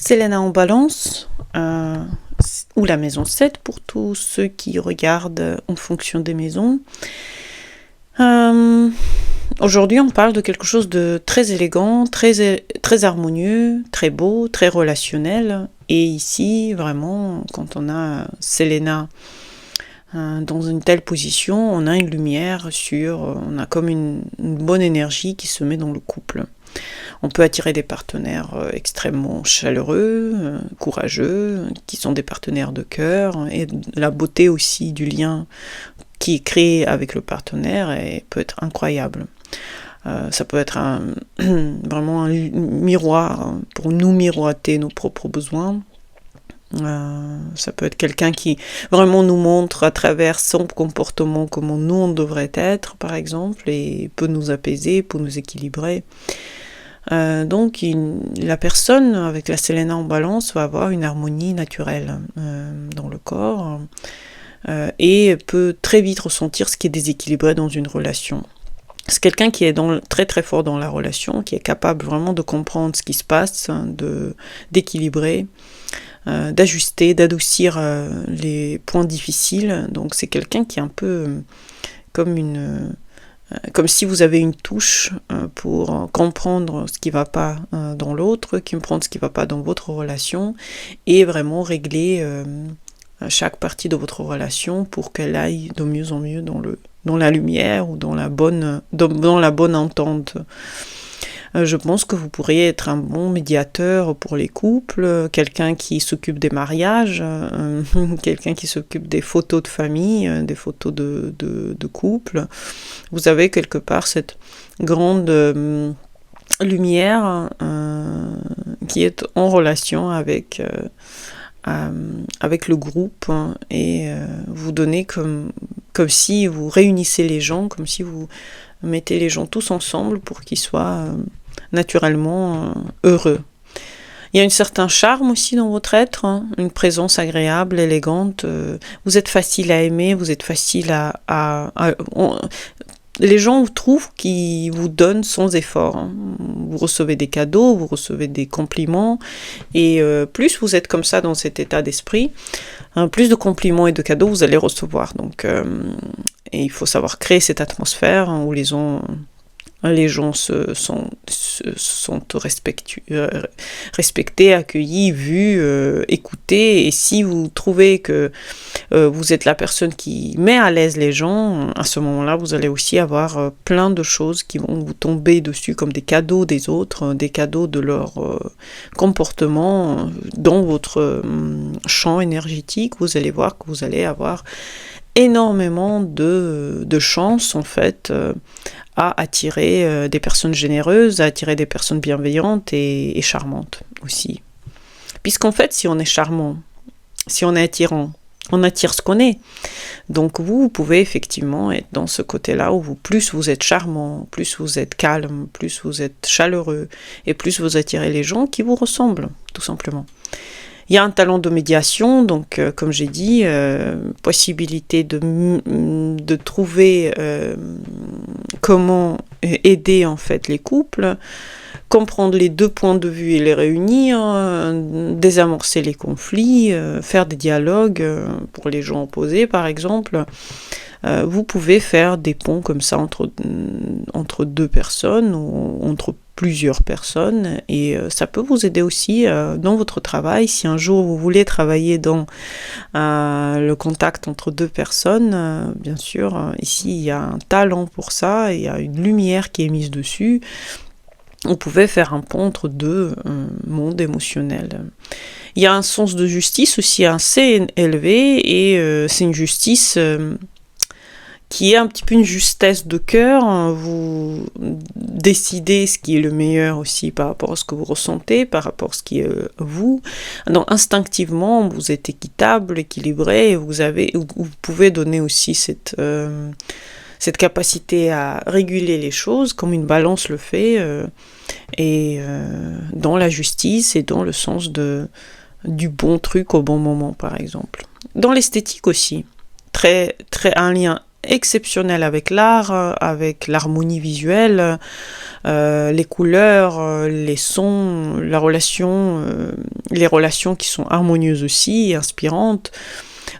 Selena en balance, ou la maison 7 pour tous ceux qui regardent en fonction des maisons. Aujourd'hui, on parle de quelque chose de très élégant, très harmonieux, très beau, très relationnel. Et ici, vraiment, quand on a Selena dans une telle position, on a une lumière on a comme une bonne énergie qui se met dans le couple. On peut attirer des partenaires extrêmement chaleureux, courageux, qui sont des partenaires de cœur, et la beauté aussi du lien qui est créé avec le partenaire peut être incroyable. Ça peut être vraiment un miroir pour nous miroiter nos propres besoins. Ça peut être quelqu'un qui vraiment nous montre à travers son comportement comment nous on devrait être, par exemple, et peut nous apaiser, peut nous équilibrer. Donc la personne avec la Selena en balance va avoir une harmonie naturelle dans le corps et peut très vite ressentir ce qui est déséquilibré dans une relation. C'est quelqu'un qui est très très fort dans la relation, qui est capable vraiment de comprendre ce qui se passe, d'équilibrer, d'ajuster, d'adoucir les points difficiles. Donc c'est quelqu'un qui est un peu comme si vous avez une touche pour comprendre ce qui ne va pas dans l'autre, comprendre ce qui ne va pas dans votre relation, et vraiment régler chaque partie de votre relation pour qu'elle aille de mieux en mieux dans la lumière ou dans la bonne entente. Je pense que vous pourriez être un bon médiateur pour les couples, quelqu'un qui s'occupe des mariages, quelqu'un qui s'occupe des photos de famille, des photos de couple. Vous avez quelque part cette grande lumière qui est en relation avec le groupe et vous donnez comme si vous réunissez les gens, comme si vous mettez les gens tous ensemble pour qu'ils soient naturellement heureux. Il y a un certain charme aussi dans votre être, une présence agréable, élégante. Vous êtes facile à aimer, vous êtes facile les gens vous trouvent qu'ils vous donnent sans effort. Vous recevez des cadeaux, vous recevez des compliments, et plus vous êtes comme ça dans cet état d'esprit, plus de compliments et de cadeaux vous allez recevoir. Donc, et il faut savoir créer cette atmosphère où les gens se sont respectés, accueillis, vus, écoutés. Et si vous trouvez que vous êtes la personne qui met à l'aise les gens, à ce moment-là, vous allez aussi avoir plein de choses qui vont vous tomber dessus comme des cadeaux des autres, des cadeaux de leur comportement dans votre champ énergétique. Vous allez voir que vous allez avoir énormément de chance en fait à attirer des personnes généreuses, à attirer des personnes bienveillantes et charmantes aussi. Puisqu'en fait, si on est charmant, si on est attirant, on attire ce qu'on est. Donc vous pouvez effectivement être dans ce côté-là où plus vous êtes charmant, plus vous êtes calme, plus vous êtes chaleureux, et plus vous attirez les gens qui vous ressemblent, tout simplement. Il y a un talent de médiation, donc comme j'ai dit, possibilité de trouver comment aider en fait les couples, comprendre les deux points de vue et les réunir, désamorcer les conflits, faire des dialogues pour les gens opposés par exemple. Vous pouvez faire des ponts comme ça entre deux personnes ou entre plusieurs personnes, et ça peut vous aider aussi dans votre travail. Si un jour vous voulez travailler dans le contact entre deux personnes, bien sûr, ici il y a un talent pour ça, il y a une lumière qui est mise dessus. Vous pouvez faire un pont entre deux mondes émotionnels. Il y a un sens de justice aussi assez élevé, et c'est une justice qui est un petit peu une justesse de cœur. Vous décidez ce qui est le meilleur aussi par rapport à ce que vous ressentez, par rapport à ce qui est vous. Donc instinctivement, vous êtes équitable, équilibré, et vous pouvez donner aussi cette capacité à réguler les choses, comme une balance le fait, dans la justice et dans le sens du bon truc au bon moment, par exemple. Dans l'esthétique aussi, un lien exceptionnel avec l'art, avec l'harmonie visuelle, les couleurs, les sons, les relations qui sont harmonieuses aussi, et inspirantes.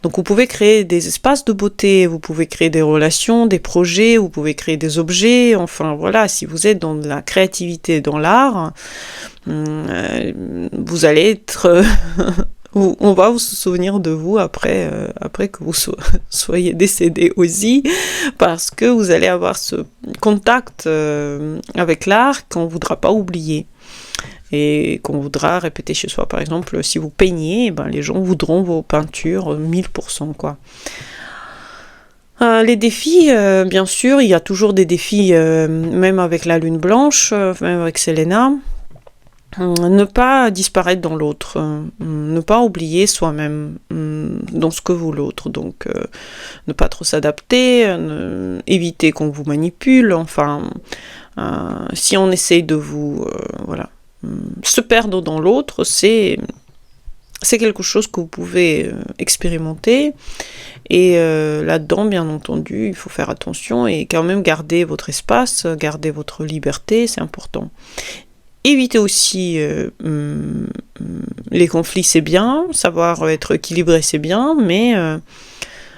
Donc vous pouvez créer des espaces de beauté, vous pouvez créer des relations, des projets, vous pouvez créer des objets, enfin voilà, si vous êtes dans la créativité, dans l'art, vous allez être... on va vous se souvenir de vous après que vous soyez décédé aussi, parce que vous allez avoir ce contact avec l'art qu'on ne voudra pas oublier. Et qu'on voudra répéter chez soi. Par exemple, si vous peignez, ben, les gens voudront vos peintures 1000%, quoi. Les défis, bien sûr, il y a toujours des défis, même avec la lune blanche, même avec Selena. Ne pas disparaître dans l'autre, ne pas oublier soi-même dans ce que vaut l'autre. Donc, ne pas trop s'adapter, éviter qu'on vous manipule. Enfin, si on essaye de vous... voilà. Se perdre dans l'autre, c'est quelque chose que vous pouvez expérimenter. Et là-dedans, bien entendu, il faut faire attention et quand même garder votre espace, garder votre liberté, c'est important. Éviter aussi les conflits, c'est bien. Savoir être équilibré, c'est bien, mais...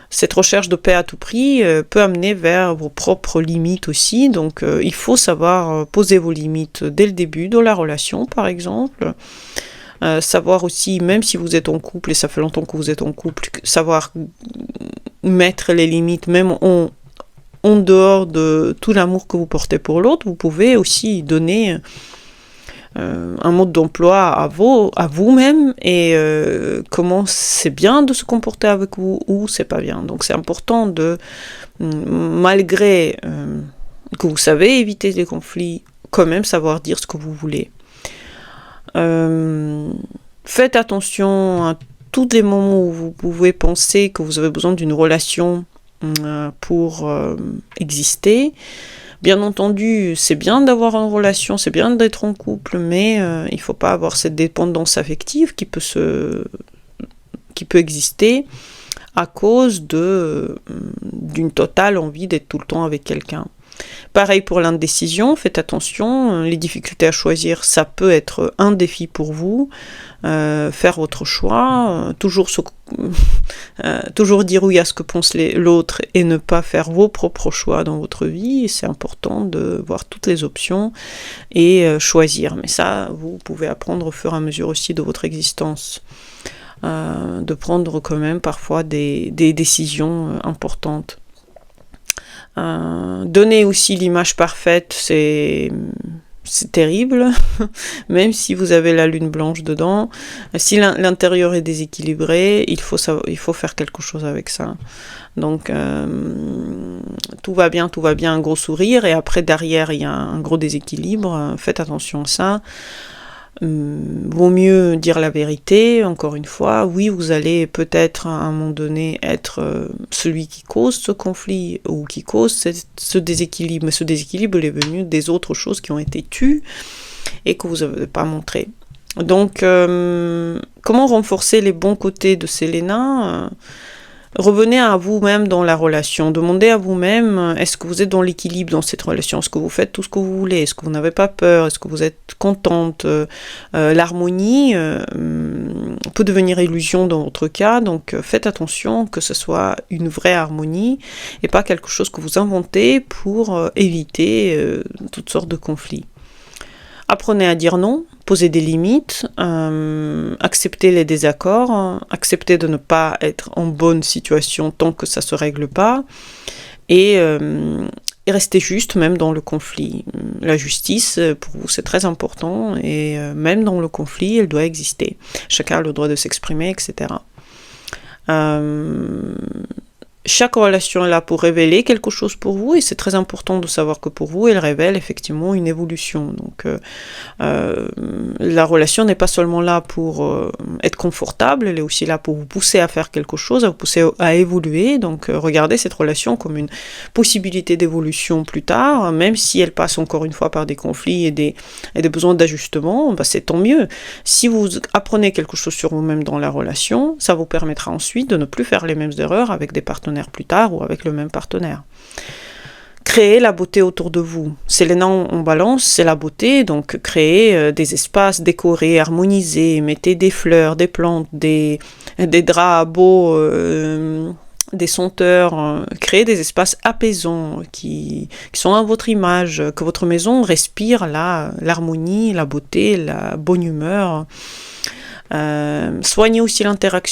cette recherche de paix à tout prix peut amener vers vos propres limites aussi, donc il faut savoir poser vos limites dès le début de la relation, par exemple. Savoir aussi, même si vous êtes en couple, et ça fait longtemps que vous êtes en couple, savoir mettre les limites, même en dehors de tout l'amour que vous portez pour l'autre, vous pouvez aussi donner... un mode d'emploi à vous-même et comment c'est bien de se comporter avec vous ou c'est pas bien. Donc c'est important de, malgré que vous savez éviter les conflits, quand même savoir dire ce que vous voulez. Faites attention à tous les moments où vous pouvez penser que vous avez besoin d'une relation pour exister. Bien entendu, c'est bien d'avoir une relation, c'est bien d'être en couple, mais il ne faut pas avoir cette dépendance affective qui peut exister à cause d'une totale envie d'être tout le temps avec quelqu'un. Pareil pour l'indécision, faites attention, les difficultés à choisir, ça peut être un défi pour vous, faire votre choix, toujours dire oui à ce que pense l'autre et ne pas faire vos propres choix dans votre vie, c'est important de voir toutes les options et choisir, mais ça, vous pouvez apprendre au fur et à mesure aussi de votre existence, de prendre quand même parfois des décisions importantes. Donner aussi l'image parfaite, c'est terrible, même si vous avez la lune blanche dedans. Si l'intérieur est déséquilibré, il faut faire quelque chose avec ça. Donc, tout va bien, un gros sourire, et après, derrière, il y a un gros déséquilibre. Faites attention à ça. Vaut mieux dire la vérité, encore une fois. Oui, vous allez peut-être à un moment donné être celui qui cause ce conflit ou qui cause ce déséquilibre, mais ce déséquilibre il est venu des autres choses qui ont été tues et que vous n'avez pas montré. Donc, comment renforcer les bons côtés de Selena ? Revenez à vous-même dans la relation. Demandez à vous-même, est-ce que vous êtes dans l'équilibre dans cette relation ? Est-ce que vous faites tout ce que vous voulez ? Est-ce que vous n'avez pas peur ? Est-ce que vous êtes contente ? L'harmonie peut devenir illusion dans votre cas, donc faites attention que ce soit une vraie harmonie et pas quelque chose que vous inventez pour éviter toutes sortes de conflits. Apprenez à dire non, posez des limites, acceptez les désaccords, acceptez de ne pas être en bonne situation tant que ça ne se règle pas, et restez juste même dans le conflit. La justice, pour vous, c'est très important, et même dans le conflit, elle doit exister. Chacun a le droit de s'exprimer, etc. Chaque relation est là pour révéler quelque chose pour vous, et c'est très important de savoir que pour vous, elle révèle effectivement une évolution. Donc, la relation n'est pas seulement là pour être confortable, elle est aussi là pour vous pousser à faire quelque chose, à vous pousser à évoluer. Donc regardez cette relation comme une possibilité d'évolution plus tard, même si elle passe encore une fois par des conflits et des besoins d'ajustement, bah, c'est tant mieux. Si vous apprenez quelque chose sur vous-même dans la relation, ça vous permettra ensuite de ne plus faire les mêmes erreurs avec des partenaires plus tard ou avec le même partenaire. Créer la beauté autour de vous. Selena en balance, c'est la beauté, donc créer des espaces décorés, harmonisés, mettez des fleurs, des plantes, des draps beaux, des senteurs, créer des espaces apaisants qui sont à votre image, que votre maison respire l'harmonie, la beauté, la bonne humeur. Soignez aussi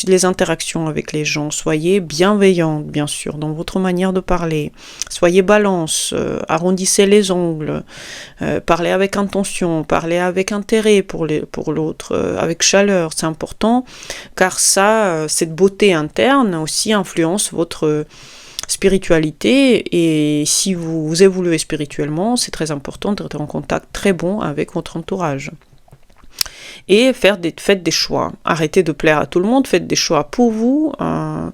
les interactions avec les gens, soyez bienveillante bien sûr dans votre manière de parler, soyez balance, arrondissez les ongles, parlez avec intention, parlez avec intérêt pour l'autre, avec chaleur, c'est important car ça, cette beauté interne aussi influence votre spiritualité, et si vous évoluez spirituellement, c'est très important d'être en contact très bon avec votre entourage. Et faites des choix. Arrêtez de plaire à tout le monde, faites des choix pour vous. Il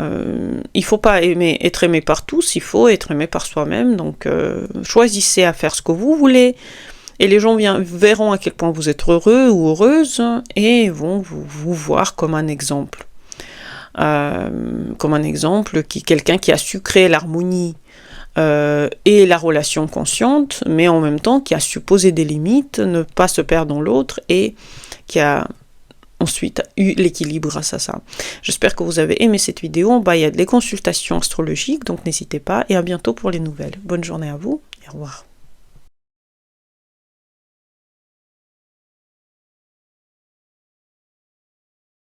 ne faut pas être aimé par tous, il faut être aimé par soi-même. Donc choisissez à faire ce que vous voulez. Et les gens verront à quel point vous êtes heureux ou heureuse et vont vous voir comme un exemple. Quelqu'un qui a su créer l'harmonie et la relation consciente, mais en même temps qui a su poser des limites, ne pas se perdre dans l'autre, et qui a ensuite eu l'équilibre grâce à ça. J'espère que vous avez aimé cette vidéo. Il y a des consultations astrologiques, donc n'hésitez pas, et à bientôt pour les nouvelles. Bonne journée à vous, et au revoir.